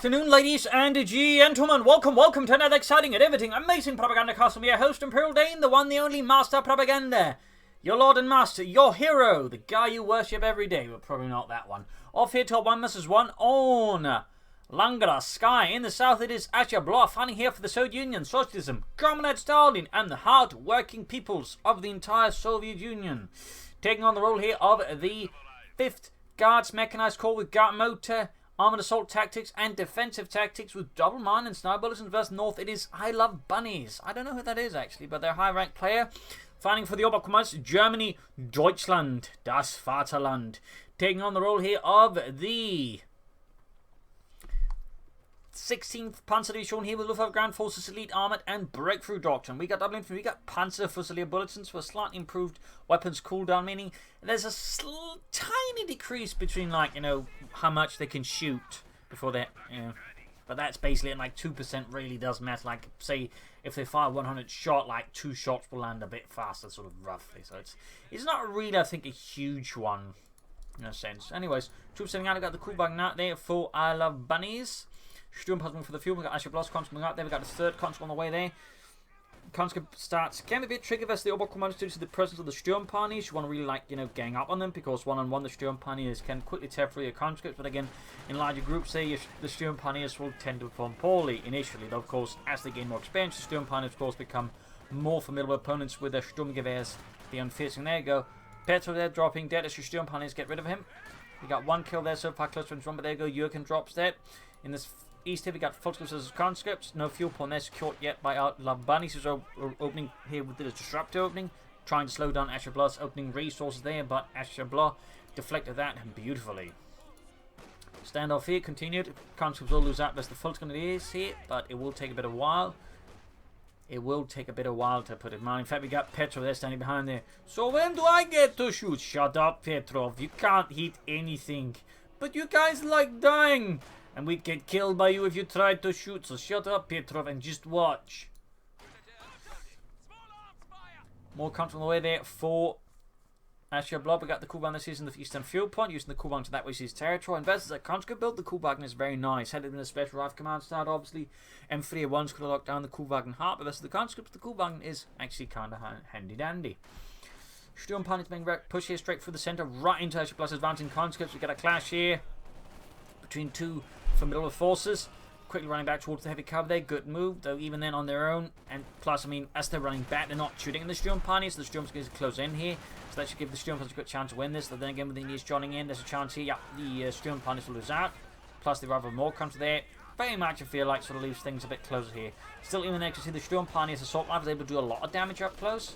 afternoon, ladies and gentlemen. Welcome to another exciting and everything amazing Propagandacast. I'm your host, Imperial Dane, the one, the only Master Propaganda. Your Lord and Master, your hero, the guy you worship every day, but probably not that one. Off here to 1 vs 1 on Langraskaya. In the south, it is Ashablois, fighting here for the Soviet Union, Socialism, Comrade Stalin, and the hard-working peoples of the entire Soviet Union. Taking on the role here of the 5th Guards Mechanized Corps with guard motor, armored assault tactics, and defensive tactics with double mine and sniper bullets. And versus north, it is Ilovebunnies. I don't know who that is actually, but they're a high-ranked player. Fighting for the OKW, Germany, Deutschland, das Vaterland. Taking on the role here of the 16th Panzer Division here with Luftwaffe Ground Forces Elite Armored and Breakthrough Doctrine. We got double infantry, we got Panzer Fusilier Bulletins for a slightly improved weapons cooldown, meaning there's a tiny decrease between, like, you know, how much they can shoot before they, you know, but that's basically at like 2% really does matter. Like, say, if they fire 100 shot, like 2 shots will land a bit faster, sort of roughly. So it's not really, I think, a huge one in a sense. Anyways, troops sitting out. I've got the Kuhwagen out there for Ilovebunnies. Sturmpanzer for the fuel. We've got Ashablois coming out there. We've got the 3rd conscript on the way there. Conscript starts can be a bit tricky versus the Oberkommanders due to the presence of the Sturmpanzers. You want to really, like, you know, gang up on them because one-on-one the Sturmpanzers can quickly tear through your conscripts. But again, in larger groups, the Sturmpanzers will tend to perform poorly initially. Though, of course, as they gain more experience, the Sturmpanzers, of course, become more formidable opponents with their Sturmgewehrs. The unfiercing. There you go. Petro there dropping dead as your Sturmpanzers get rid of him. We got 1 kill there so far, close to one, but there you go. Jurgen drops dead. In this east here, we got full as conscripts. No fuel point there secured yet by Ilovebunnies, who's opening here with the disruptor opening, trying to slow down Ashablois' opening resources there, but Ashablois deflected that beautifully. Standoff here continued. Conscripts will lose out as the full is here, but it will take a bit of a while. It will take a bit of a while to put it in mind. In fact, we got Petrov there standing behind there. So when do I get to shoot? Shut up, Petrov. You can't hit anything. But you guys like dying. And we'd get killed by you if you tried to shoot. So shut up, Petrov, and just watch. More country on the way there for Ashablois. We got the Kuhwagen this using the eastern fuel point, using the Kuhwagen to that which is territory. And versus a conscript build, the Kuhwagen is very nice. Headed in a special rifle command start, obviously. M3A1s could have locked down the Kuhwagen hard, but versus the conscripts, the Kuhwagen is actually kind of handy dandy. Sturmpanzers being pushed here straight through the center, right into Ashablois' advancing conscripts. We got a clash here between 2 formidable forces. Quickly running back towards the heavy cover there. Good move, though even then on their own. And plus, I mean, as they're running back, they're not shooting in the Sturmpanzers. The Sturm's going to close in here. So that should give the Sturmpanzers a good chance to win this. But then again, with the Indians joining in, there's a chance here. Yeah, the Sturmpanzers will lose out. Plus, the rather more comes there. Very much, I feel like, sort of leaves things a bit closer here. Still, even there, you see the Sturmpanzers assault rifles able to do a lot of damage up close.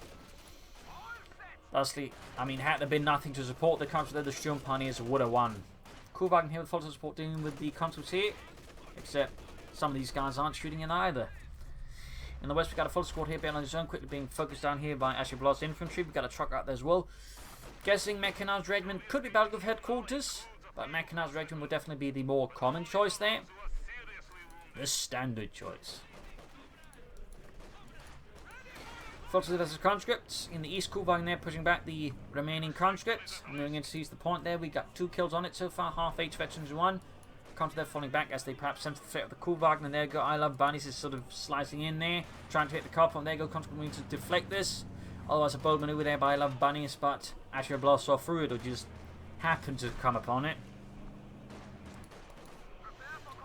Thusly, I mean, had there been nothing to support the country there, the Sturmpanzers would have won. Kuhwagen here with full support dealing with the conscripts here. Except some of these guys aren't shooting in either. In the west, we've got a full squad here behind the zone, quickly being focused down here by Ashablois infantry. We've got a truck out there as well. Guessing Mechanized Regiment could be Battlefield Headquarters, but Mechanized Regiment would definitely be the more common choice there. The standard choice. Forces versus conscripts. In the east, Kuhwagen there pushing back the remaining conscripts. Moving in to seize the point there. We got 2 kills on it so far, half H veterans 1. Conscripts there falling back as they perhaps sense the threat of the Kuhwagen. And there you go, Ilovebunnies is sort of slicing in there, trying to hit the car point. There you go, conscript need to deflect this. Otherwise, a bold maneuver there by Ilovebunnies, but Ashablois saw through it or just happened to come upon it.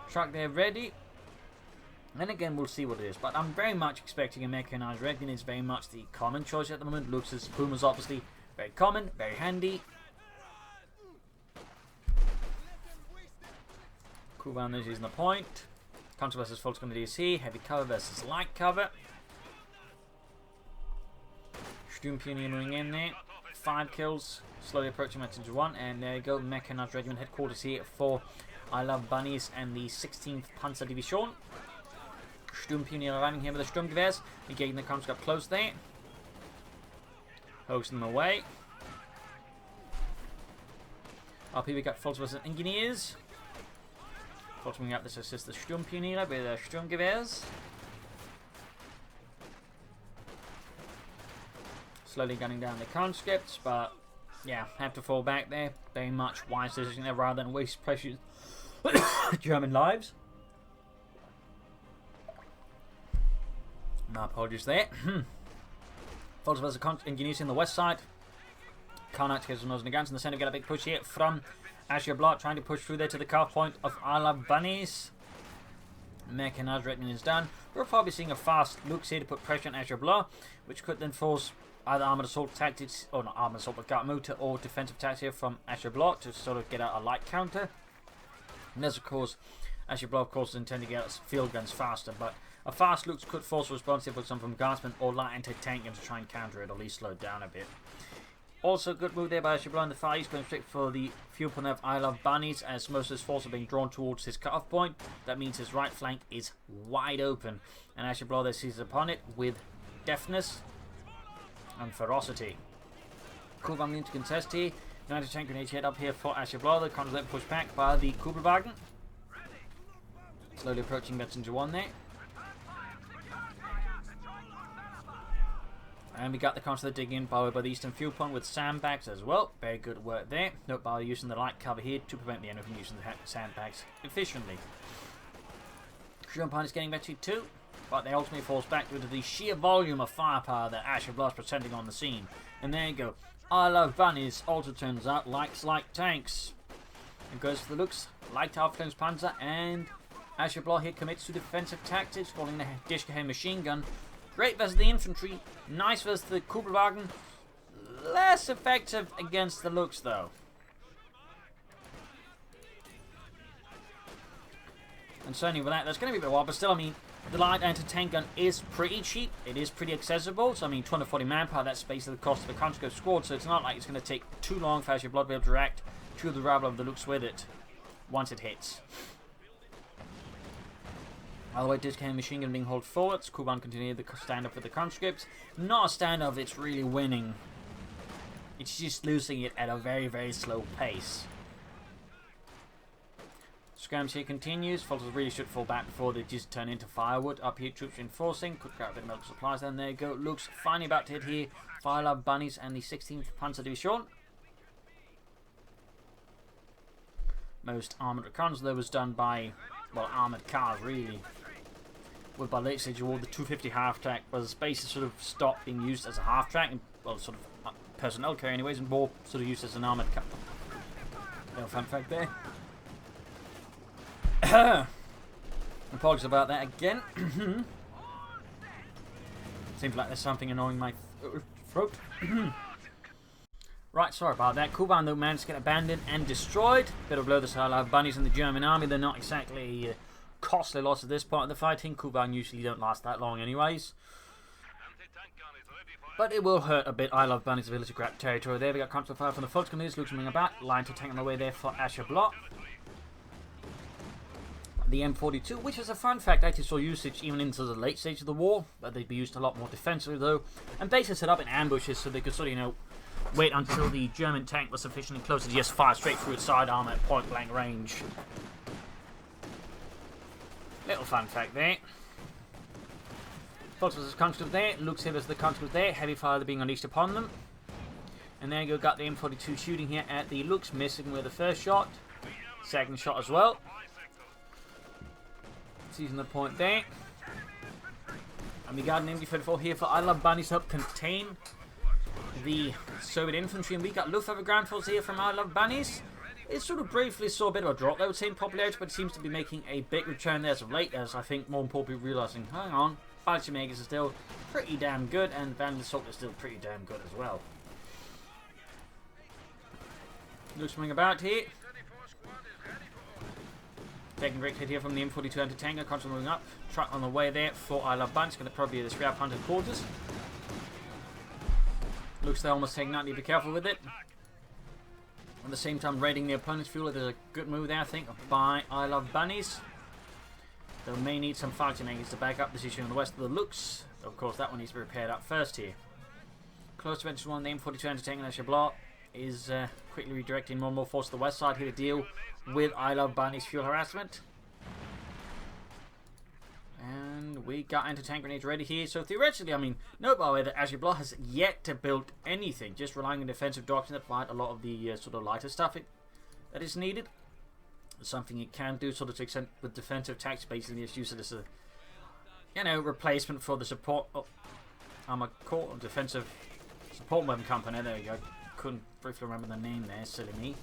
Truck there ready. And again, we'll see what it is. But I'm very much expecting a Mechanized Regiment. It's very much the common choice at the moment. Looks as Puma's obviously very common, very handy. Kuhwagen is using the point. Counter versus full screen DC. Heavy cover versus light cover. Sturmpanzer moving in there. 5 kills. Slowly approaching Message 1. And there you go. Mechanized Regiment headquarters here for Ilovebunnies and the 16th Panzer Division. Sturmpanzer arriving here with the Sturmgewehrs. Negating the conscript close there. Hosing them away. Up here we got full versus engineers. Bottoming up this assist the Sturmpanzer with the Sturmgewehrs. Slowly gunning down the conscripts, but yeah, have to fall back there. Very much wise decision there rather than waste precious German lives. My apologies there. Falls of continues in the west side. Karnak gets nose against in the centre. Get a big push here from Ashablois, trying to push through there to the carve point of Ilovebunnies. Mechanized rating is done. We're probably seeing a fast Lux here to put pressure on Ashablois, which could then force either armoured assault tactics, or not armoured assault with Guard Motor, or defensive tactics here from Ashablois to sort of get out a light counter. And there's of course, Ashablois of course is intended to get field guns faster, but a fast Lux could force a response here for some from Guardsmen or light anti-tank and to try and counter it, or at least slow it down a bit. Also, good move there by Ashablois in the far east, going straight for the fuel point of Ilovebunnies, as most of his force are being drawn towards his cut-off point. That means his right flank is wide open, and Ashablois there seizes upon it with deftness and ferocity. Kuban need to contest here. 90 tank grenades head up here for Ashablois. The counter then pushed back by the Kubelwagen. Slowly approaching Messenger 1 there. And we got the counter digging in by the eastern fuel point with sandbags as well. Very good work there. Note by using the light cover here to prevent the enemy from using the sandbags efficiently. Shumpine is getting better too, but they ultimately falls back due to the sheer volume of firepower that Ashablois is presenting on the scene. And there you go. Ilovebunnies also turns out likes light tanks. And goes for the looks. Light Aufklärungspanzer Panzer, and Ashablois here commits to defensive tactics, calling the Dishkahe machine gun. Great versus the infantry, nice versus the Kubelwagen, less effective against the Lux though. And certainly with that, that's going to be a bit wild, but still, I mean, the light anti-tank gun is pretty cheap, it is pretty accessible, so I mean, 240 manpower, that's basically the cost of a conscript squad, so it's not like it's going to take too long for Ashablois to be able to react to the rabble of the Lux with it, once it hits. By the way, Discount machine gun being hauled forwards. Kuban continued the standoff with the conscripts. Not a standoff, it's really winning. It's just losing it at a very, very slow pace. Skirmish here continues. Forces really should fall back before they just turn into firewood. Up here, troops reinforcing. Could grab a bit of medical supplies. Then there you go. Looks finally about to hit here. Ilovebunnies and the 16th Panzer Division. Most armoured recons though was done by, well, armoured cars really. Well, by late stage war, the 250 half track was basically sort of stopped being used as a half track, and well, sort of personnel carrier anyways, and more sort of used as an armoured car. Little fun fact there. Apologies about that again. Seems like there's something annoying my throat. Right, sorry about that. Kuban though managed to get abandoned and destroyed. Bit of blow the Ilovebunnies in the German army. They're not exactly costly loss at this point of the fighting. Kuban usually don't last that long anyways. But it will hurt a bit Ilovebunnies' ability to grab territory there. We got constant fire from the Volksgrenadiers. Looks coming about. Line to tank on the way there for Ashablois. The M42, which is a fun fact, actually saw usage even into the late stage of the war, but they'd be used a lot more defensively though, and bases set up in ambushes so they could sort of, you know, wait until the German tank was sufficiently close to just fire straight through its sidearm at point blank range. Little fun fact there. Fox was conscript there, looks here as the conscript there, heavy fire being unleashed upon them. And there you go, got the M42 shooting here at the Lux, missing with the first shot, second shot as well. Seizing the point there. And we got an MD-34 here for Ilovebunnies to help contain the Soviet infantry. And we got Luftwaffe ground force here from Ilovebunnies. It sort of briefly saw a bit of a drop, I would say, in popularity, but it seems to be making a big return there as of late, as I think more and more people realising, hang on, Balchimegas is still pretty damn good, and Van der Salt is still pretty damn good as well. Looks swing about here. Taking a great hit here from the M42 anti-tanker, constantly moving up. Truck on the way there for Ilovebunnies, going to probably be the 300 quarters. Looks they're almost taking out, need to be careful with it. At the same time, raiding the opponent's fuel. There's a good move there, I think, by Ilovebunnies. They may need some fighting angles to back up this issue on the west of the Lux. Of course, that one needs to be repaired up first here. Close to venture one, the M42 anti-tanker Ashablois is quickly redirecting more and more force to the west side here to deal with Ilovebunnies' fuel harassment. And we got anti-tank grenades ready here. So theoretically, I mean, note by the way that Ashablois has yet to build anything, just relying on defensive doctrine to provide a lot of the sort of lighter stuff that is needed. Something it can do sort of to extent with defensive tactics, basically just use it as a you know, replacement for the support armor core defensive support weapon company. There you go. Couldn't briefly remember the name there. Silly me.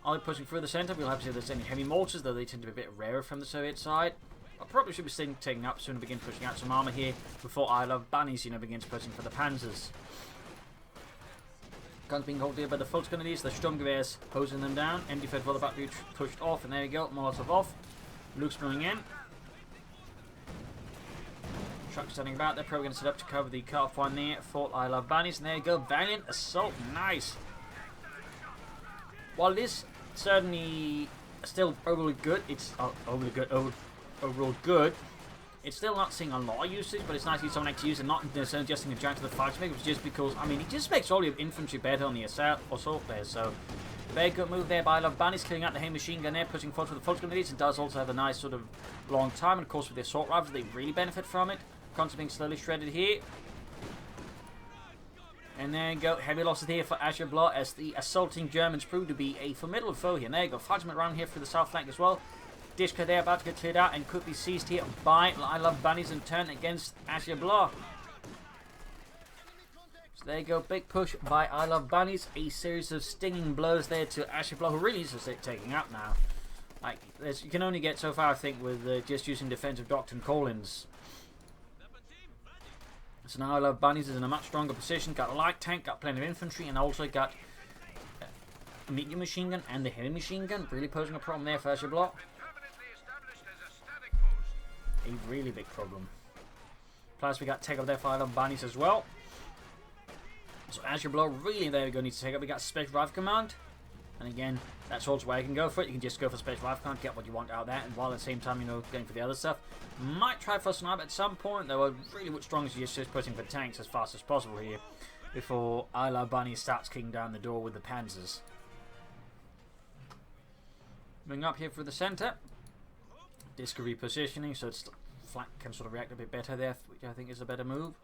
I'll be pushing through the centre. We'll have to see if there's any heavy mortars, though they tend to be a bit rarer from the Soviet side. I probably should be taking up soon and begin pushing out some armour here before Ilovebunnies, you know, begins pushing for the Panzers. Guns being held here by the Volksgrenadiers, the Sturmgewehrs hosing them down. Empty fed for the battery pushed off, and there you go, Molotov off. Luke's blowing in. Trucks standing about, they're probably going to set up to cover the cut-off point there for Ilovebunnies, and there you go, Valiant Assault, nice. While this certainly still overall good, it's overall good. It's still not seeing a lot of usage, but it's nice to see someone actually use it, not necessarily just in a giant to the fight maker, just because, I mean, it just makes all your infantry better on the assault there. So, very good move there by Ilovebunnies, killing out the heavy machine gun there, pushing forward with the Volksgrenadiers. It does also have a nice sort of long time, and of course with the assault rifles, they really benefit from it. Constantly being slowly shredded here. And there you go, heavy losses here for Ashablois as the assaulting Germans prove to be a formidable foe here. And there you go, fighting around here through the south flank as well. Dishka there about to get cleared out and could be seized here by Ilovebunnies and turned against Ashablois. So there you go, big push by Ilovebunnies. A series of stinging blows there to Ashablois, who really needs to start taking up now. Like, you can only get so far, I think, with just using defensive Doctrine call-ins. So now Ilovebunnies is in a much stronger position. Got a light tank, got plenty of infantry, and also got a medium machine gun and the heavy machine gun. Really posing a problem there for Ashablois. A really big problem. Plus we got take up there for Ilovebunnies as well. So Ashablois really, there we go, needs to take up. We got Special Rifle Command. And again, that's also where you can go for it. You can just go for Special Rifle Command, get what you want out of that, and while at the same time, you know, going for the other stuff. Might try for a sniper at some point, though I really would strongly suggest just pushing for tanks as fast as possible here before Ilovebunnies starts kicking down the door with the Panzers. Moving up here through the centre. Disc repositioning, so its flank can sort of react a bit better there, which I think is a better move.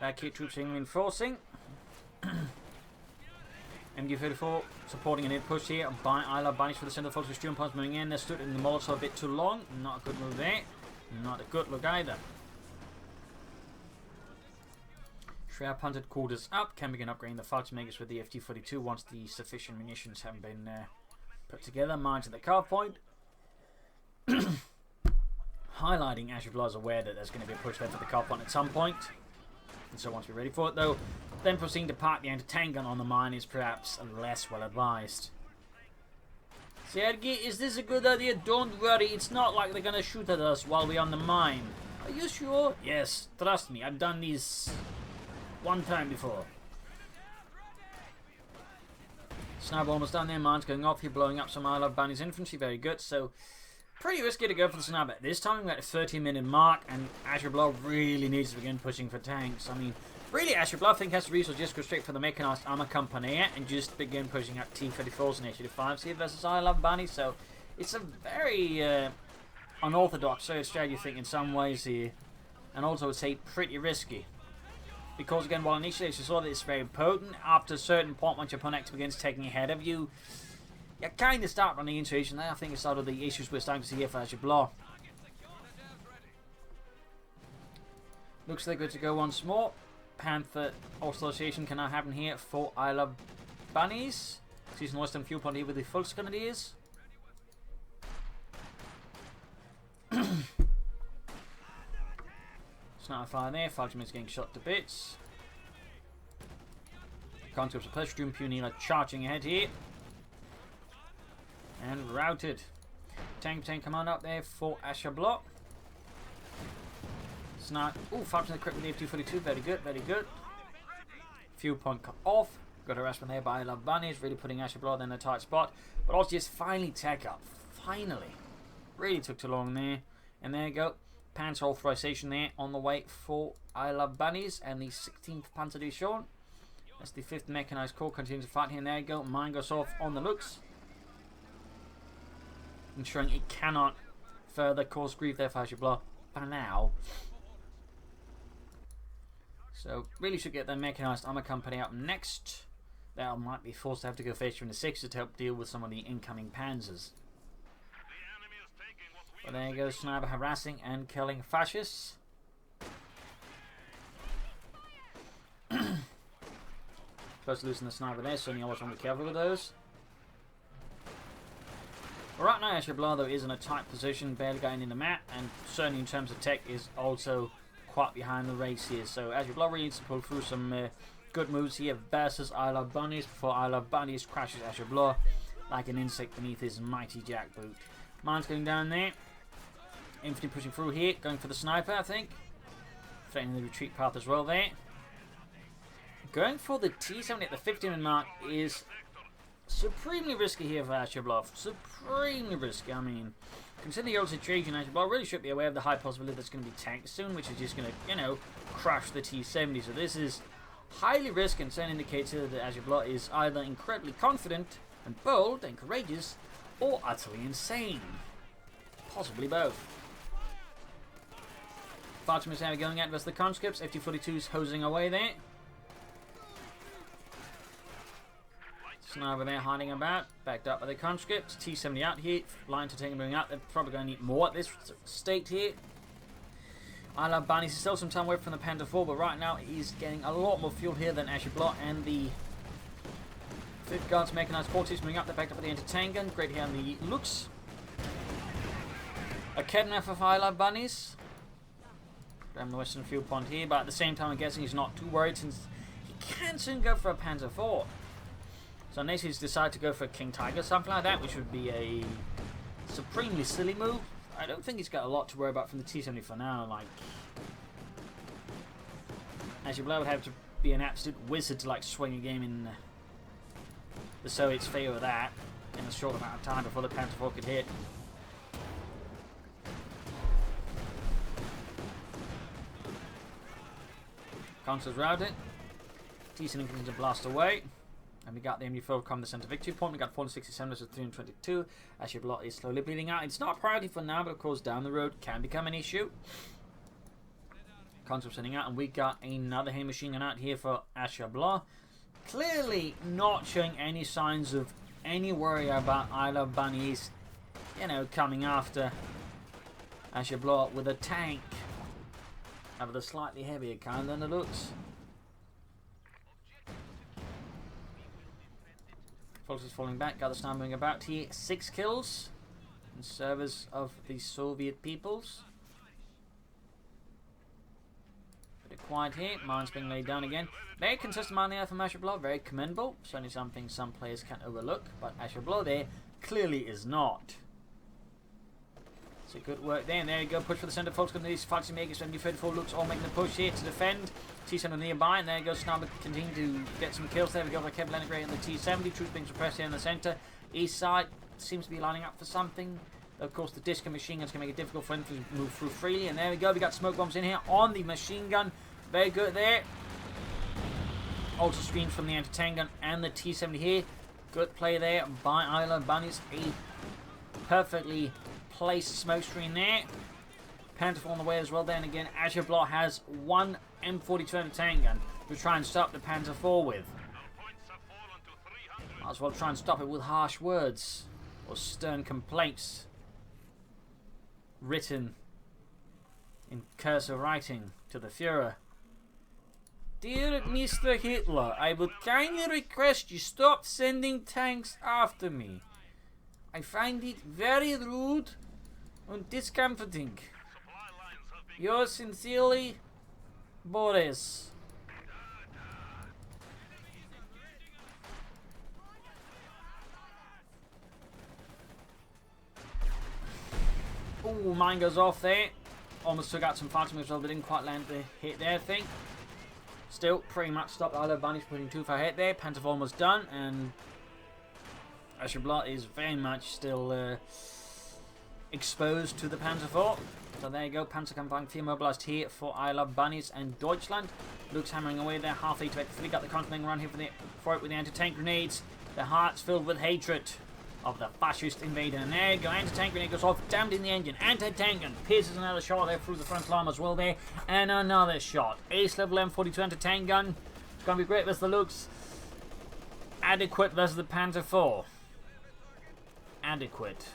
Back here, troops being reinforcing. MG34 supporting an in push here by Ilovebunnies for the centre. Folks with Sturm Pumps moving in. They stood in the Molotov a bit too long. Not a good move there. Not a good look either. Shroud punted quarters up. Can begin upgrading the fighter makers with the FT42 once the sufficient munitions haven't been put together. Mines at the car point. Highlighting Ashablois is aware that there's going to be a push there for the car point at some point. And so once we're ready for it, though, then proceeding to park the anti-tank gun on the mine is perhaps less well advised. Sergei, is this a good idea? Don't worry, it's not like they're going to shoot at us while we're on the mine. Are you sure? Yes, trust me, I've done this one time before. Sniper almost done there, mines going off here, blowing up some Ilovebunnies infantry, very good. So, pretty risky to go for the sniper. This time we're at a 30-minute mark, and Ashablois really needs to begin pushing for tanks. I mean, really, Ashablois, I think, has the resource just go straight for the mechanized armor company and just begin pushing out T-34s and HT-5s here versus Ilovebunnies. So, it's a very unorthodox strategy, I think, in some ways here, and also, I would say, pretty risky. Because, again, while initially you saw that it's very potent, after a certain point, once your opponent begins taking ahead of you, you kind of start running into issues, and I think it's sort of the issues we're starting to see here for Ashablois. Looks like good to go once more. Panther Association can now happen here for Ilovebunnies. Season Western fuel point here with the Volksgrenadiers. Sniper fire there, Falchman's getting shot to bits. Conscripts of Plestrum Punila charging ahead here. And routed. Tank command up there for Ashablois. Sniper. Ooh, Falchman equipped with the F242. Very good, very good. Fuel point cut off. Got a harassment there by Ilovebunnies, really putting Ashablois in a tight spot. But also just finally tech up. Finally. Really took too long there. And there you go. Panzer authorization there on the way for Ilovebunnies and the 16th Panzer Division. That's the 5th Mechanized Corps continuing to fight here. And there you go. Mine goes off on the looks. Ensuring it cannot further cause grief there for Ashablois for now. So really should get the mechanized armor company up next. They might be forced to have to go faster in the 6th to help deal with some of the incoming panzers. But there you go, sniper harassing and killing fascists. Close to losing the sniper there, so you always want to be careful with those. Right now, Ashablois, though, is in a tight position, barely getting in the map, and certainly in terms of tech is also quite behind the race here. So Ashablois really needs to pull through some good moves here versus Ilovebunnies before Ilovebunnies crashes Ashablois like an insect beneath his mighty jackboot. Mine's going down there. Infantry pushing through here, going for the sniper, I think. Threatening the retreat path as well there. Going for the T-70 at the 15-minute mark is supremely risky here for Ashablois. Supremely risky. I mean, considering the old situation, Ashablois really should be aware of the high possibility that's going to be tanked soon, which is just going to, you know, crash the T-70. So this is highly risky, and certainly indicates here that Ashablois is either incredibly confident and bold and courageous, or utterly insane. Possibly both. Fighters are going at versus the conscripts. FT-42's hosing away there. Sniper there hiding about, backed up by the conscripts. T-70 out here, line to take and moving out. They're probably going to need more at this state here. Ilovebunnies is still some time away from the Panther 4, but right now he's getting a lot more fuel here than Ashablois, and the 5th Guards mechanized forces moving up. They're backed up by the anti-tank gun. Great here on the looks. A Kedna for Ilovebunnies. Grab the western fuel point here, but at the same time I'm guessing he's not too worried since he can soon go for a Panther 4. So unless he's decided to go for a King Tiger, something like that, which would be a supremely silly move, I don't think he's got a lot to worry about from the T-70 for now. Like, Ashablois would have to be an absolute wizard to like swing a game in the Soviets' favour of that in a short amount of time before the Panther 4 could hit. Consuls routed. T-70 continues to blast away. And we got the MD4 come the centre victory point. We got 467 versus 322. Ashablois is slowly bleeding out. It's not a priority for now, but of course down the road can become an issue. Concept sending out, and we got another heavy machine gun out here for Ashablois. Clearly not showing any signs of any worry about Ilovebunnies, you know, coming after Ashablois with a tank of the slightly heavier kind than it looks. Forces falling back, got the sniper moving about here. 6 kills in service of the Soviet peoples. Bit of quiet here. Mines being laid down again. Very consistent mine there from Ashablois. Very commendable. Certainly something some players can overlook. But Ashablois there clearly is not. So good work there. And there you go. Push for the centre. Folks going to these fighting makers. MD34 looks all making the push here to defend. T-70 nearby, and there goes Sniper continuing to get some kills. There we go for Kevin Langraskaya on the T-70. Troops being suppressed here in the centre. East side seems to be lining up for something. Of course, the disc and machine guns can make it difficult for them to move through freely. And there we go. We got smoke bombs in here on the machine gun. Very good there. Also screens from the anti-tank gun and the T-70 here. Good play there by Ilovebunnies. A perfectly placed smoke screen there. Panther 4 on the way as well. Then again, Ashablois has one M42 anti-tank gun to try and stop the Panther 4 with. Might as well try and stop it with harsh words or stern complaints written in cursive writing to the Führer. Dear Mr. Hitler, I would kindly request you stop sending tanks after me. I find it very rude and discomforting. Yours sincerely, Boris. Ooh, mine goes off there. Almost took out some fighting as well, but didn't quite land the hit there, I think. Still, pretty much stopped Ilovebunnies putting too far hit there. Panther 4 almost done, and Ashablois is very much still exposed to the Panther 4. So there you go, Panzer Kampfwagen 4 mobilized here for Ilovebunnies and Deutschland. Luke's hammering away there, half 8 to 3. Got the conflict run here for it with the anti-tank grenades. Their hearts filled with hatred of the fascist invader. And there you go, anti-tank grenade goes off, damned in the engine. Anti-tank gun pierces another shot there through the front arm as well there. And another shot. Ace level M42 anti-tank gun. It's going to be great versus the Lukes. Adequate versus the Panther 4. Adequate.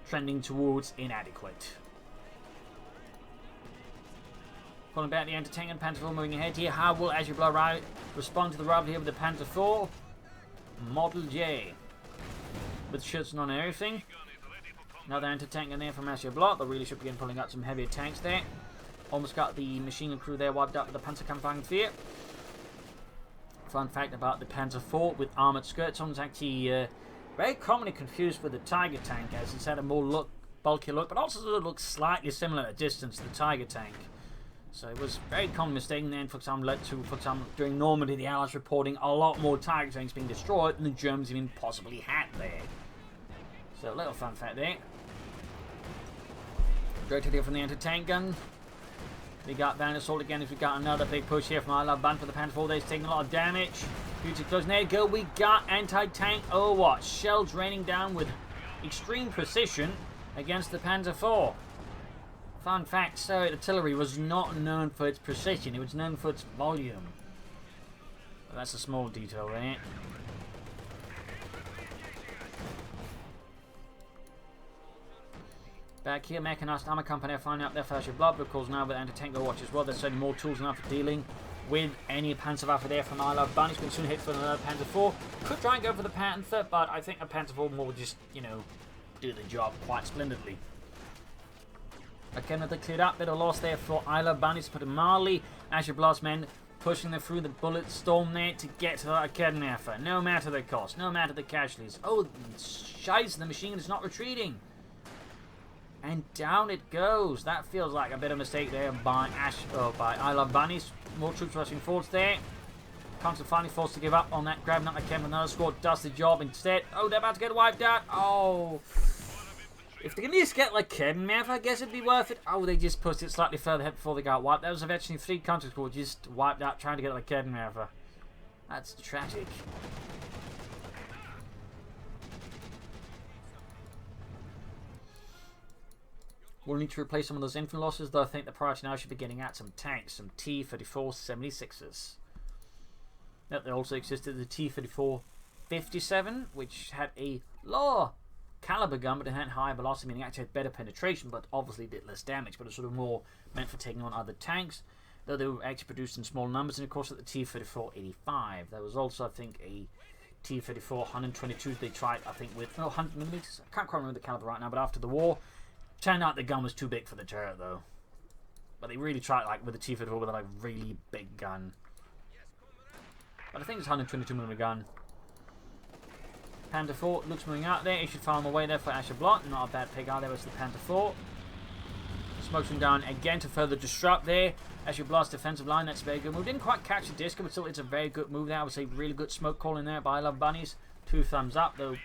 trending towards inadequate. Pulling back the anti-tank and Panzer IV moving ahead here. How will Ashablois respond to the rival here with the Panzer IV? Model J. With Schützen on everything. Another anti-tank in there from Ashablois. They really should begin pulling out some heavier tanks there. Almost got the machine gun crew there wiped out with the Panzerkampfwagen 4. Fun fact about the Panzer IV with armoured skirts on is actually very commonly confused with the Tiger tank, as it's had a more bulky look, but also looks slightly similar at distance to the Tiger tank. So it was very common mistake, and then, for example, led to, during Normandy, the Allies reporting a lot more Tiger tanks being destroyed than the Germans even possibly had there. So a little fun fact there. Directed here from the anti-tank gun. We got Valiant Assault again. If we got another big push here from Ilovebunnies for the Panzer IV, they're taking a lot of damage. Due to close, and there you go. We got anti-tank Overwatch. Shells raining down with extreme precision against the Panzer IV. Fun fact, Soviet artillery was not known for its precision, it was known for its volume. But that's a small detail there. Back here, Mechanized Armor Company are finding out their first blood, because now with anti-tank Overwatch as well, there's certainly more tools now for dealing with any Panzerwaffe there from Ilovebunnies. Can soon hit for another Panzer IV. Could try and go for the Panther, but I think a Panzer IV will just, you know, do the job quite splendidly. Again, another cleared up, bit of loss there for Ilovebunnies, put in mildly. Ashablois men pushing them through the bullet storm there to get to that Propagandacaster. No matter the cost, no matter the casualties. Oh, shiz, the machine is not retreating. And down it goes. That feels like a bit of a mistake there by Ilovebunnies. More troops rushing forwards there. Consul finally forced to give up on that grab. Not again, another squad does the job instead. Oh, they're about to get wiped out. Oh. If they can just get like Propagandacaster, I guess it'd be worth it. Oh, they just pushed it slightly further ahead before they got wiped. There was eventually 3 countries who just wiped out trying to get like Propagandacaster. That's tragic. We'll need to replace some of those infantry losses, though I think the priority now should be getting at some tanks, some T-34-76s. Note there also existed the T-34-57, which had a lower caliber gun, but it had higher velocity, meaning it actually had better penetration, but obviously did less damage, but it's sort of more meant for taking on other tanks, though they were actually produced in small numbers. And of course at the T-34-85, there was also, I think, a T-34-122 they tried, I think, with 100mm. I can't quite remember the caliber right now, but after the war, turned out the gun was too big for the turret, though. But they really tried, like, with the T-34 with a, like, really big gun. But I think it's 122mm gun. Panzer IV looks moving out there. He should fire him away there for Ashablois. Not a bad pick out there was the Panzer IV. Smokes him down again to further disrupt there. Ashablois' defensive line, that's a very good move. Didn't quite catch the disc, but still it's a very good move there. I would say really good smoke calling there by Ilovebunnies. 2 thumbs up, though.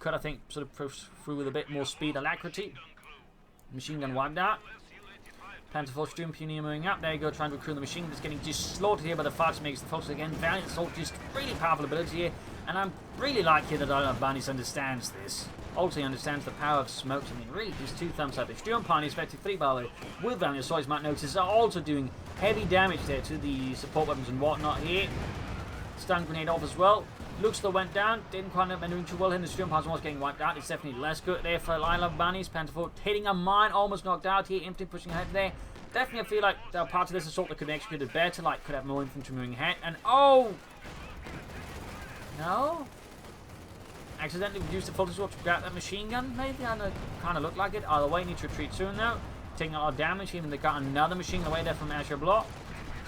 Could, I think, sort of push through with a bit more speed and alacrity. Machine gun wiped out. Panzer IV Sturm Pioneer moving up. There you go, trying to recruit the machine. Just getting just slaughtered here by the fast makes the focus again. Valiant Assault, just really powerful ability here. And I'm really like here that Ilovebunnies understands this. Also, he understands the power of smokes. I mean, really, just 2 thumbs up. If Sturm Pioneer, effectively, by the way, with Valiant Assault, you might notice, are also doing heavy damage there to the support weapons and whatnot here. Stun grenade off as well. Looks though went down, didn't quite end up doing too well here. The Sturm Panzer was getting wiped out. It's definitely less good there for Ilovebunnies. Panzer IV hitting a mine, almost knocked out here. Infantry pushing ahead there. Definitely I feel like there are parts of this assault that could be executed better, like could have more infantry moving ahead. And oh! No? Accidentally reduced the full assault to grab that machine gun, maybe? I kind of looked like it. Either way, need to retreat soon though. Taking a lot of damage, even they got another machine gun away there from Ashablois.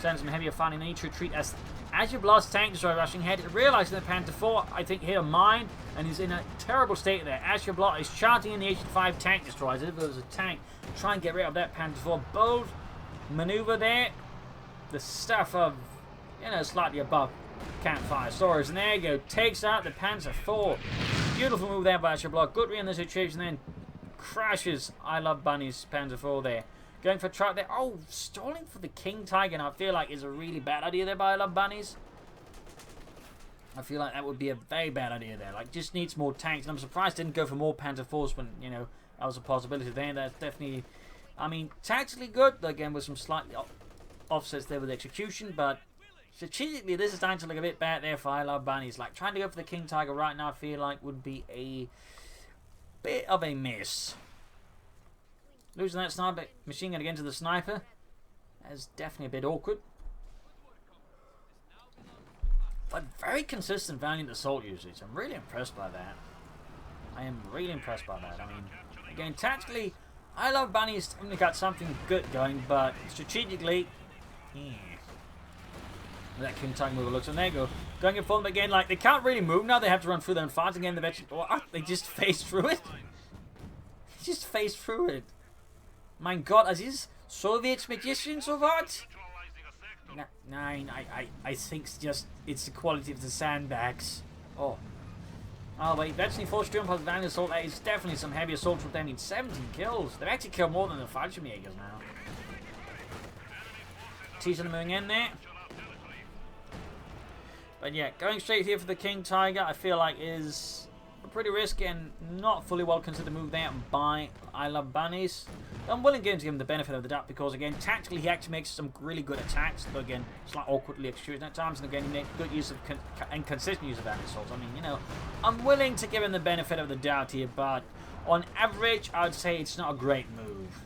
Sends some heavier fighting. They need to retreat as Ashablois' tank destroyer rushing ahead. Realizing the Panzer IV, I think, hit a mine and is in a terrible state there. Ashablois is charging in the 85 tank destroyers. If there was a tank, try and get rid of that Panzer IV. Bold maneuver there. The stuff of, you know, slightly above campfire stories. And there you go. Takes out the Panzer IV. Beautiful move there by Ashablois. Good read in the situation, then crashes Ilovebunnies' Panzer IV there. Going for a truck there. Oh, stalling for the King Tiger, and I feel like is a really bad idea there by Ilovebunnies. I feel like that would be a very bad idea there. Like, just needs more tanks. And I'm surprised didn't go for more Panzer IVs when, you know, that was a possibility there. That's definitely, I mean, tactically good. Again, with some slightly offsets there with execution, but strategically, this is starting to look a bit bad there for Ilovebunnies. Like, trying to go for the King Tiger right now, I feel like would be a bit of a miss. Losing that sniper machine gun again to the sniper. That's definitely a bit awkward. But very consistent valiant assault usage. I'm really impressed by that. I am really impressed by that. I mean, again, tactically, Ilovebunnies only got something good going, but strategically, that King Tiger move looks, and there you go. Going in front of them again, like, they can't really move now, they have to run through them fights again. They just phase through it. They just phase through it. My god, are these Soviet magicians or what? Nine, I think it's the quality of the sandbags. Oh, wait, eventually forced jump on the valiant assault. That is definitely some heavy assault from them. I mean, 17 kills. They've actually killed more than the Fallschirmjägers now. Teasing moving in there. But yeah, going straight here for the King Tiger, I feel like is a pretty risky and not fully well considered move there by Ilovebunnies. I'm willing to give him the benefit of the doubt because, again, tactically he actually makes some really good attacks, but again, it's like awkwardly executed at times, and again, he makes good use of and consistent use of valiant assaults. I mean, you know, I'm willing to give him the benefit of the doubt here, but on average, I'd say it's not a great move.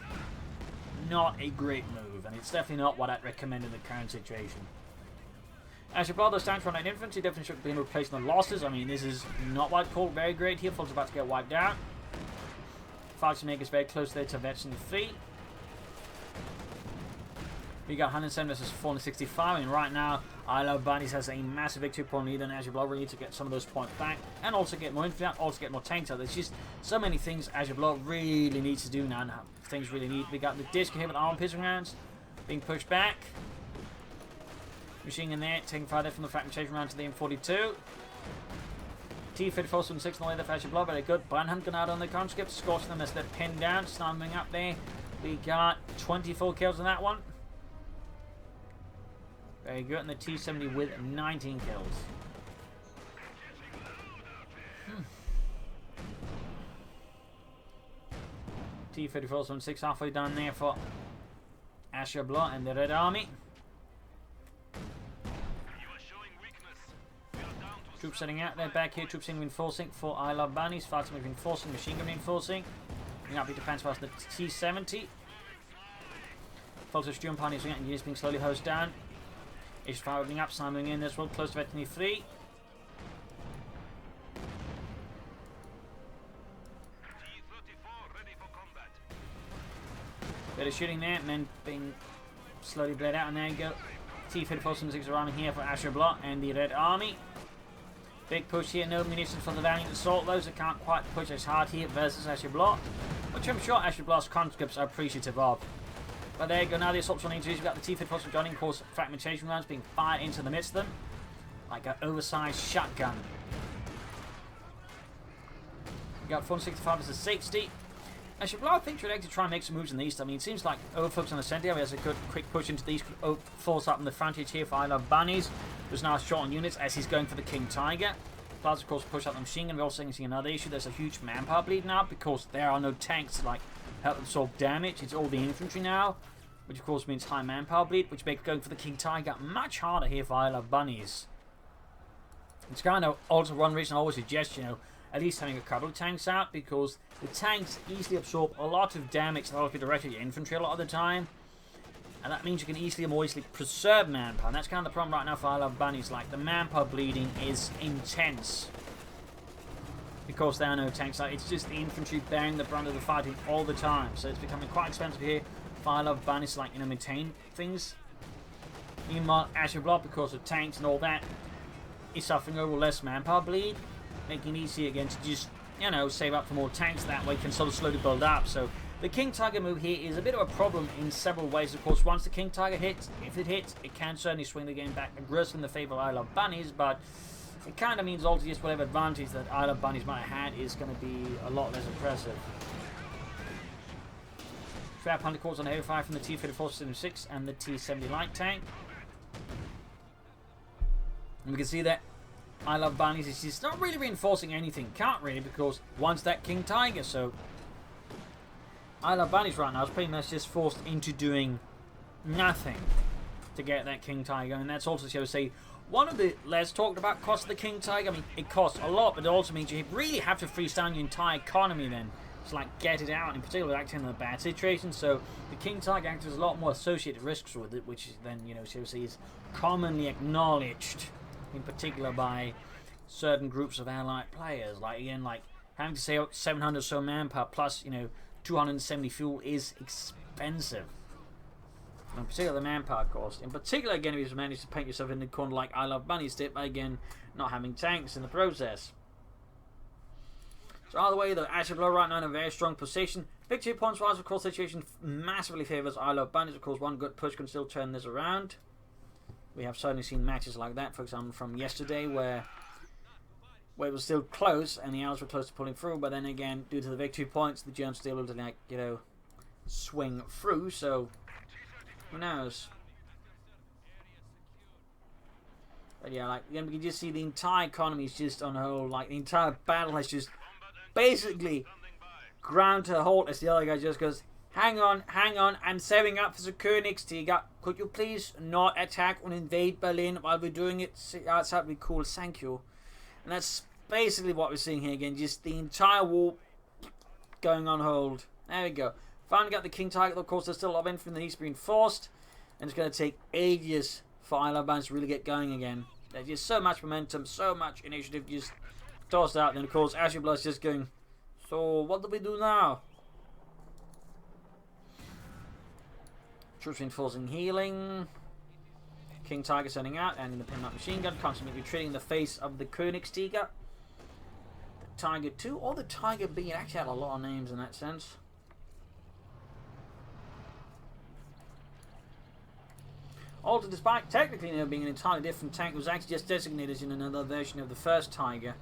Not a great move, and it's definitely not what I'd recommend in the current situation. Ashablois, those tanks from light infantry definitely should be replacing the losses. I mean, this is not what I'd call very great here. Folks about to get wiped out. Fallschirmjäger is very close there to veteran defeat. We got 107 versus 465, and right now, Ilovebunnies has a massive victory point lead, and Ashablois really need to get some of those points back, and also get more infantry out, also get more tanks out. There's just so many things Ashablois really needs to do now, and things really need. We got the disc here with armor piercing rounds being pushed back. Machine in there, taking fire there from the fragmentation round to the M42. T-54 6 on the way there for Ashablois, very good. Brandhunt gun out on the conscripts, scorching them as they're pinned down, snapping up there. We got 24 kills on that one. Very good, and the T-70 with 19 kills. T-34 6 halfway down there for Ashablois and the Red Army. Troops setting out there, back here, troops in reinforcing for Ilovebunnies, fighting with reinforcing, machine gun reinforcing. Bring up Peter Pants past the T-70. Folks of Stuart Parties and units being slowly hosed down. Ish firing up, slamming in this one, close to Veteran 3. Bit of shooting there, men being slowly bled out, and there you go. T-54 6 arriving here for Ashablois and the Red Army. Big push here, no munitions for the valiant assault. Those that can't quite push as hard here versus Ashablois, which I'm sure Ashablois conscripts are appreciative of. But there you go, now the assault's running into. We've got the T-54 joining, of course, fragmentation rounds being fired into the midst of them. Like an oversized shotgun. We got 465 versus 60. Ashablois, I think, should actually try and make some moves in the east. I mean, it seems like overfocus on the centre. He has a good quick push into the east. Force up in the frontage here for Ilovebunnies, who's now short on units as he's going for the King Tiger. Plus, of course, push up the machine gun. We're also seeing another issue. There's a huge manpower bleed now because there are no tanks to like help absorb damage. It's all the infantry now, which of course means high manpower bleed, which makes going for the King Tiger much harder here for Ilovebunnies. It's kind of also one reason I always suggest, you know, at least having a couple of tanks out, because the tanks easily absorb a lot of damage that will be directed at your infantry a lot of the time, and that means you can easily and more easily preserve manpower. And that's kind of the problem right now for Ilovebunnies. Like, the manpower bleeding is intense because there are no tanks. Like, it's just the infantry bearing the brunt of the fighting all the time, so it's becoming quite expensive here for Ilovebunnies, like, you know, maintain things. Meanwhile, Ashablois, because of tanks and all that, is suffering over less manpower bleed, making it easier again to just, you know, save up for more tanks. That way can sort of slowly build up. So the King Tiger move here is a bit of a problem in several ways. Of course, once the King Tiger hits, if it hits, it can certainly swing the game back aggressively in the favour of Ilovebunnies, but it kind of means also just whatever advantage that Ilovebunnies might have had is going to be a lot less impressive. Trap Hunter calls on heavy fire from the T-34 6 and the T-70 light tank. And we can see that Ilovebunnies is just not really reinforcing anything. Can't really, because once that King Tiger, so Ilovebunnies right now is pretty much just forced into doing nothing. to get that King Tiger. And that's also, shall we say, one of the less talked about costs of the King Tiger. I mean, it costs a lot, but it also means you really have to freeze down your entire economy then. To like get it out, in particular acting in a bad situation. So the King Tiger actually has a lot more associated risks with it, which then, you know, shall we say, is commonly acknowledged, in particular by certain groups of allied players. Like, again, like having to say 700 or so manpower plus, you know, 270 fuel is expensive. In particular, the manpower cost. In particular, again, if you manage to paint yourself in the corner like Ilovebunnies did by, again, not having tanks in the process. So either way, the Ashablois right now in a very strong position. Victory points wise, of course, the situation massively favours Ilovebunnies. Of course, one good push can still turn this around. We have certainly seen matches like that, for example, from yesterday, where it was still close and the Allies were close to pulling through. But then again, due to the victory points, the Germans still able to, like, you know, swing through. So who knows? But yeah, like, you can just see the entire economy is just on a whole, like, the entire battle has just basically ground to a halt as the other guy just goes, hang on, I'm saving up for the Königstiger. Could you please not attack or invade Berlin while we're doing it? That's that'd be cool, thank you. And that's basically what we're seeing here again, just the entire war going on hold. There we go. Finally got the King Tiger. Of course, there's still a lot of infantry in the east being forced, and it's going to take ages for Ilovebunnies to really get going again. There's just so much momentum, so much initiative just tossed out. Then of course Ashablois is just going, so what do we do now? Troops reinforcing healing. King Tiger sending out, and in the pin-up machine gun, constantly retreating in the face of the Königstiger. The Tiger 2 or the Tiger B, it actually had a lot of names in that sense. Also, despite technically now being an entirely different tank, it was actually just designated as in another version of the first Tiger,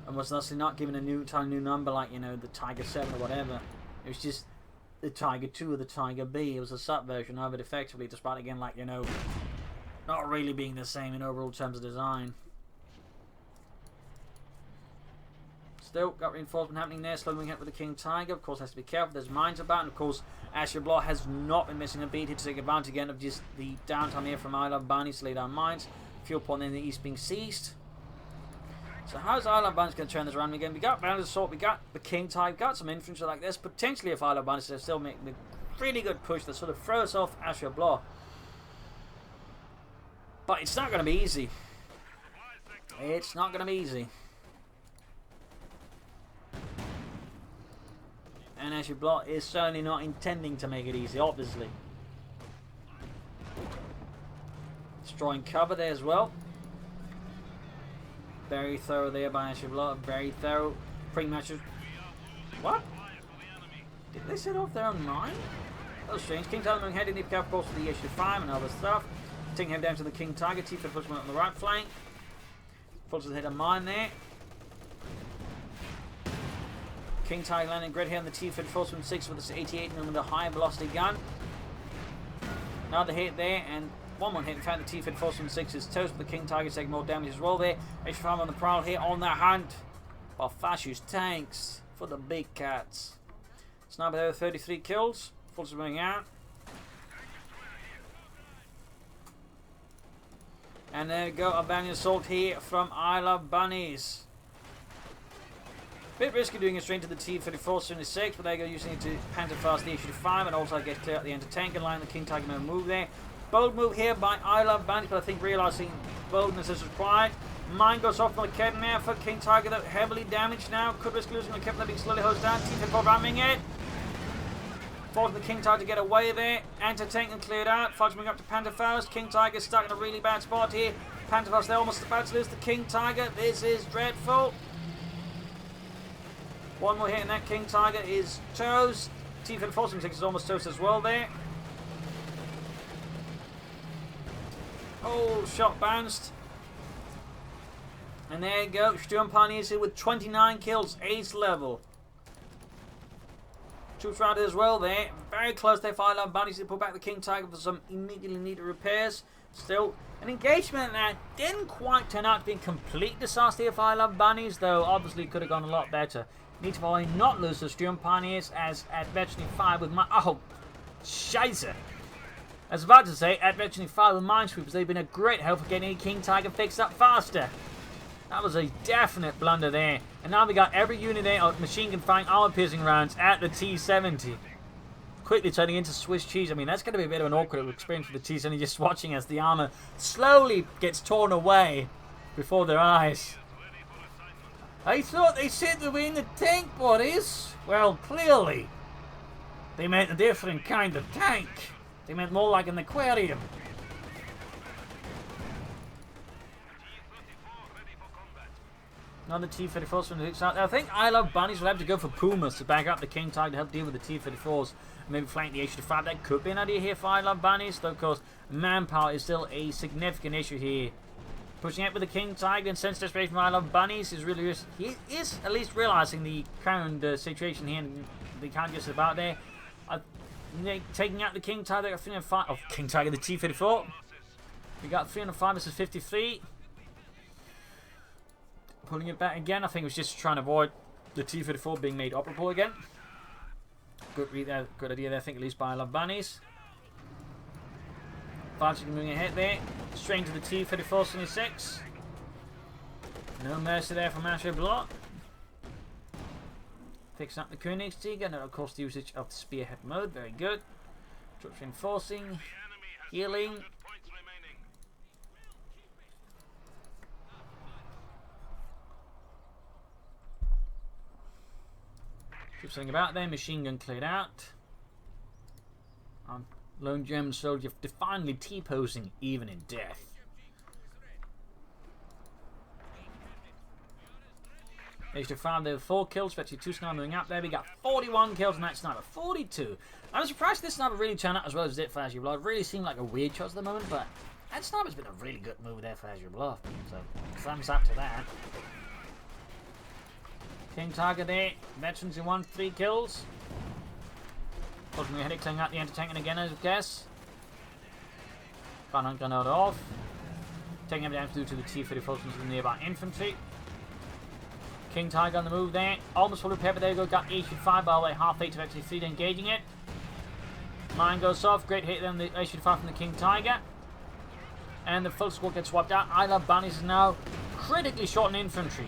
and was thusly not given a entirely new number like, you know, the Tiger 7 or whatever. It was just the Tiger 2 or the Tiger B. It was a sub-version of it effectively, despite, again, like, you know, not really being the same in overall terms of design. Still got reinforcement happening there, slowing up with the King Tiger. Of course, has to be careful. There's mines about, and of course, Ashablois has not been missing a beat here to take advantage again of just the downtime here from Ilovebunnies to lay down mines. Fuel point in the east being seized. So how's Ilovebunnies going to turn this around again? We got Valiant Assault, we got the King Tiger, got some infantry like this. Potentially, if Ilovebunnies still make a really good push that sort of throws off Ashablois. But it's not going to be easy. It's not going to be easy. And Ashablois is certainly not intending to make it easy, obviously. Destroying cover there as well. Very thorough there by Ashablois. Very thorough. Pretty much. What? Did they set off their own mine? That was strange. King Tiger moving heading deep cover, of course, for the issue 5 and other stuff. Taking him down to the King Tiger. T-Fed pushing him on the right flank. Forces hit a mine there. King Tiger landing great here on the T-Fed Forceman 6 with this 88 and with a high velocity gun. Another hit there, and one more hit. In fact, the T-Fed Forceman 6 is toast, but the King Tiger taking more damage as well there. H5 on the prowl here on the hunt for fascist tanks for the big cats. Sniper there with 33 kills. Forces moving out. And there we go, a valiant assault here from Ilovebunnies. Bit risky doing it straight to the T-34-76, but there you go, using it to panther fast the H-5 and also get clear out the anti-tank line. The King Tiger move there. Bold move here by Ilovebunnies, but I think realizing boldness is required. Mine goes off from the cannon there for King Tiger, though heavily damaged now. Could risk losing the Kepler being slowly hosed down. T-34 ramming it. Forcing the King Tiger to get away there. Anti-tank and cleared out. Fox moving up to Panther Faust. King Tiger stuck in a really bad spot here. Panther Faust, they're almost about to lose the King Tiger. This is dreadful. One more hit and that King Tiger is toast. T-Fed Forcing 6 is almost toast as well there. Oh, shot bounced. And there you go. Sturmpioneers here with 29 kills. Ace level. Troops routed as well there. Very close there for Ilovebunnies to pull back the King Tiger for some immediately needed repairs. Still, an engagement that didn't quite turn out to be a complete disaster here for Ilovebunnies, though obviously could have gone a lot better. Need to probably not lose the Sturmpioneers as at veteran 5 with my... Oh, Scheiße. I was about to say, at mentioning fire with minesweepers, they've been a great help for getting a King Tiger fixed up faster. That was a definite blunder there. And now we got every unit there of machine gun firing armor-piercing rounds at the T-70. Quickly turning into Swiss cheese. I mean, that's going to be a bit of an awkward experience for the T-70, just watching as the armor slowly gets torn away before their eyes. I thought they said they were in the tank, buddies. Well, clearly, they meant a different kind of tank. They meant more like an aquarium. Another T-34s from the hooks out there. I think Ilovebunnies will have to go for Pumas to back up the King Tiger to help deal with the T-34s. Maybe flank the H-5. That could be an idea here for Ilovebunnies, though of course manpower is still a significant issue here. Pushing out with the King Tiger and sense desperation from Ilovebunnies is really he is at least realizing the current situation here, and they can't just about there. Taking out the King Tiger, they got 305. Oh, King Tiger, the T-34. We got 305 versus 53. Pulling it back again. I think it was just trying to avoid the T-34 being made operable again. Good idea there, I think, at least by Ilovebunnies. 5 moving ahead there. Straight into the T-34 76. No mercy there from Ashablois. Fixing up the Königsjäger, and of course the usage of the spearhead mode. Very good. Troops reinforcing. Healing. Something about there, machine gun cleared out. Lone German soldier defiantly T-posing even in death. H-5, there were 4 kills, especially 2 sniper moving up there. We got 41 kills on that sniper, 42. I'm surprised this sniper really turned out as well as it did for Ashablois. It really seemed like a weird shot at the moment, but that sniper's been a really good move there for Ashablois. So, thumbs up to that. King Tiger there, veterans who won 3 kills. Ultimately headache clearing out the anti-tank again, I guess. Can't gun out off. Taking every damage due to the T-34 from the nearby infantry. King Tiger on the move there. Almost full repair, but there you go. Got H-5 by the way. Half 8 to actually 3 engaging it. Mine goes off. Great hit then the H-5 from the King Tiger. And the full squad gets wiped out. Ilovebunnies is now critically short in infantry.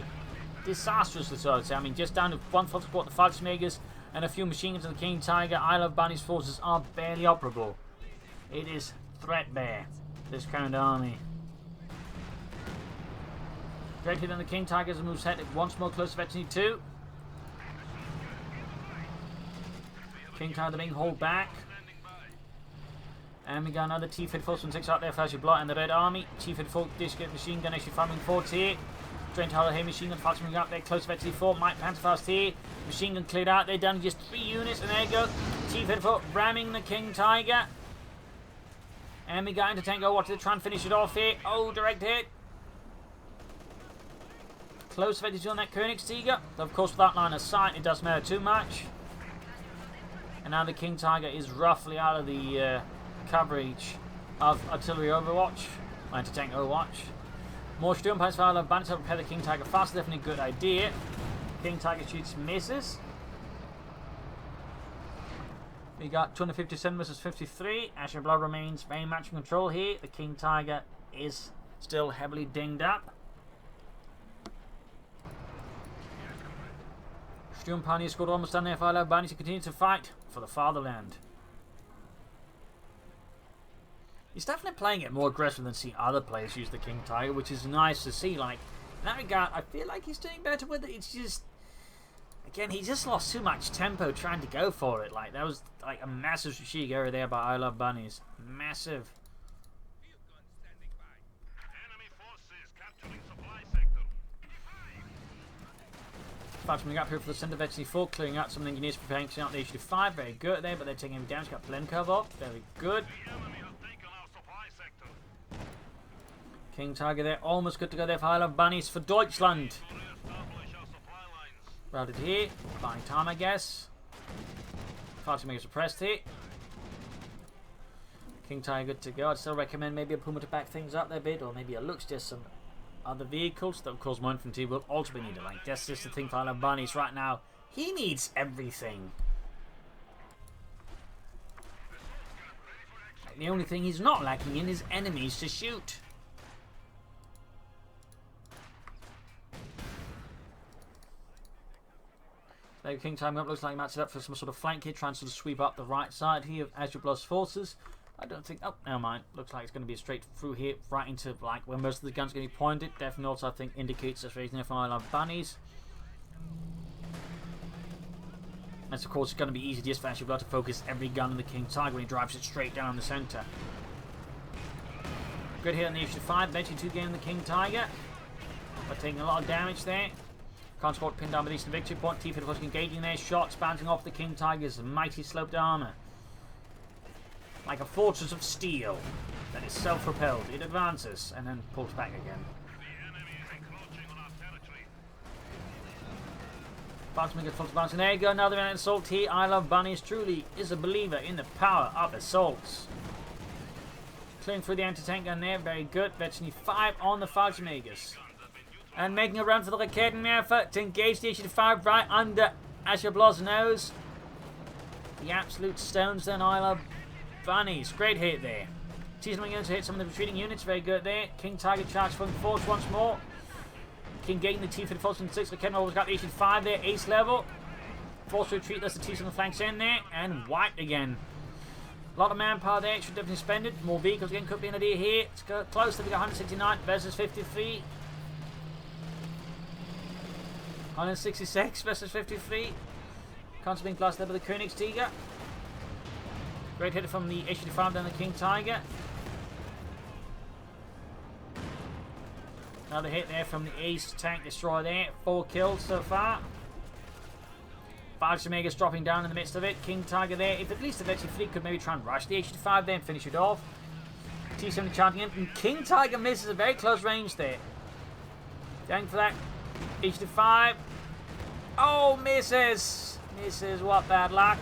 Disastrously so, I'd say. I mean, just down to 1 full squad, the Fallschirmjägers, and a few machine guns of the King Tiger. Ilovebunnies forces are barely operable. It is threadbare, this current army. Great hit on the King Tigers moves ahead once more close to Veteran 2. King Tiger being hauled back. And we got another T-34 from 6 out there for Ashablois and the Red Army. T-34 discret machine gun actually firing forwards here. Drain Tower here, machine gun fighting up there close to T4. Mike Panzerfaust here. Machine gun cleared out. They're down to just 3 units, and there you go. T-34 ramming the King Tiger. And we got into Tango Watch to try and finish it off here. Oh, direct hit. Close to 22 on that Königsjäger. Of course, without line of sight, it doesn't matter too much. And now the King Tiger is roughly out of the coverage of artillery overwatch. Anti-tank overwatch. More Sturmpanzer for Ilovebunnies to repair the King Tiger fast. Definitely a good idea. King Tiger shoots, misses. We got 257 versus 53. Ashablois remains very much in control here. The King Tiger is still heavily dinged up. Sturmpanzer scored almost done there for Ilovebunnies to continue to fight for the fatherland. He's definitely playing it more aggressive than seeing other players use the King Tiger, which is nice to see. Like, in that regard, I feel like he's doing better with it. It's just, again, he just lost too much tempo trying to go for it. Like, that was like a massive strategic error there by Ilovebunnies. Massive. Coming up here for the centre of XC4, clearing out some of the engineers preparing to out the H-5. Very good there, but they're taking him down. He's got Blenkov up. Very good. King Tiger there, almost good to go there for Ilovebunnies for Deutschland. Routed here, buying time I guess. Fallschirmjäger suppressed here. King Tiger good to go. I'd still recommend maybe a Puma to back things up there a bit, or maybe a Lux, just some other vehicles. That of course more infantry will also be needed. Like, that's just the thing for Ilovebunnies right now. He needs everything. The only thing he's not lacking in is enemies to shoot. So King Tiger up looks like he matched it up for some sort of flank here, trying to sort of sweep up the right side here of Ashablois' forces. I don't think... Oh, never mind. Looks like it's going to be straight through here, right into like where most of the guns are going to be pointed. Definitely also, I think, indicates that's raising there from Ilovebunnies. And of course, it's going to be easy just for Ashablois to focus every gun on the King Tiger when he drives it straight down the centre. Good hit on the H5. Eventually 2 gain the King Tiger. But taking a lot of damage there. Can't score pinned down with Eastern Victory Point. T-Fit, of course, engaging their shots, bouncing off the King Tiger's mighty sloped armour. Like a fortress of steel that is self-propelled. It advances and then pulls back again. Advancement gets full advancing. There you go, another assault here. Ilovebunnies truly is a believer in the power of assaults. Clearing through the anti-tank gun there, very good. Veteran 5 on the Fallschirmjägers. And making a run for the Raketenwerfer to engage the H5 right under Ashablois' nose. The absolute stones then, Ilovebunnies. Great hit there. Teasing units to hit some of the retreating units, very good there. King Tiger charge from force once more. King getting the T for the force from 6. Raketenwerfer always got the H5 there, ace level. Force retreat, that's the T on the flanks in there, and wiped again. A lot of manpower there, should definitely spend it. More vehicles again, could be an idea here. It's close to the 169 versus 53. 166 versus 53. Constantly being blasted there by the Königstiger. Great hit from the H5 down the King Tiger. Another hit there from the Ace tank destroyer there. 4 kills so far. Fallschirmjägers dropping down in the midst of it. King Tiger there. If at least the Vetchi fleet could maybe try and rush the H5 there and finish it off. T-70 charging in. And King Tiger misses a very close range there. Going for that H5. Oh, misses. Misses. What bad luck.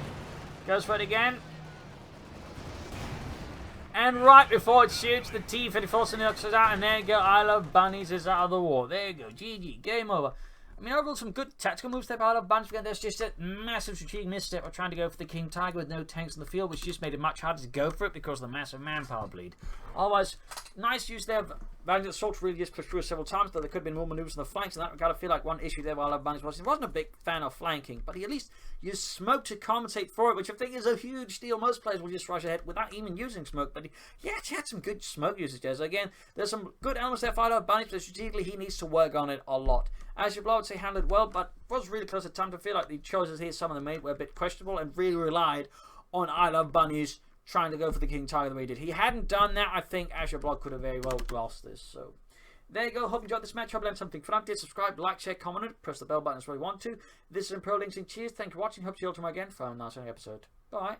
Goes for it again. And right before it shoots, the T-54 knocks it out, and there you go, Ilovebunnies is out of the war. There you go, GG, game over. I mean, overall, some good tactical moves there by Ilovebunnies. Again, there's just a massive strategic misstep of trying to go for the King Tiger with no tanks in the field, which just made it much harder to go for it because of the massive manpower bleed. Otherwise, nice use there. Valiant assault really just pushed through several times, though there could have been more maneuvers on the flanks. In that regard, I feel like one issue there by Ilovebunnies was he wasn't a big fan of flanking, but he at least used smoke to compensate for it, which I think is a huge deal. Most players will just rush ahead without even using smoke, but he actually had some good smoke usage there. So again, there's some good elements there for Ilovebunnies, but strategically he needs to work on it a lot. Ashablois, I would say, handled well, but was really close at times. I feel like the choices here, some of them made, were a bit questionable and really relied on Ilovebunnies trying to go for the King Tiger the way he did. He hadn't done that, I think Ashablois could have very well lost this. So there you go. Hope you enjoyed this match. Hope you learned something fun. Did subscribe, like, share, comment, press the bell button if you really want to. This is Pro Links and cheers. Thank you for watching. Hope to see you all tomorrow again for another episode. Bye.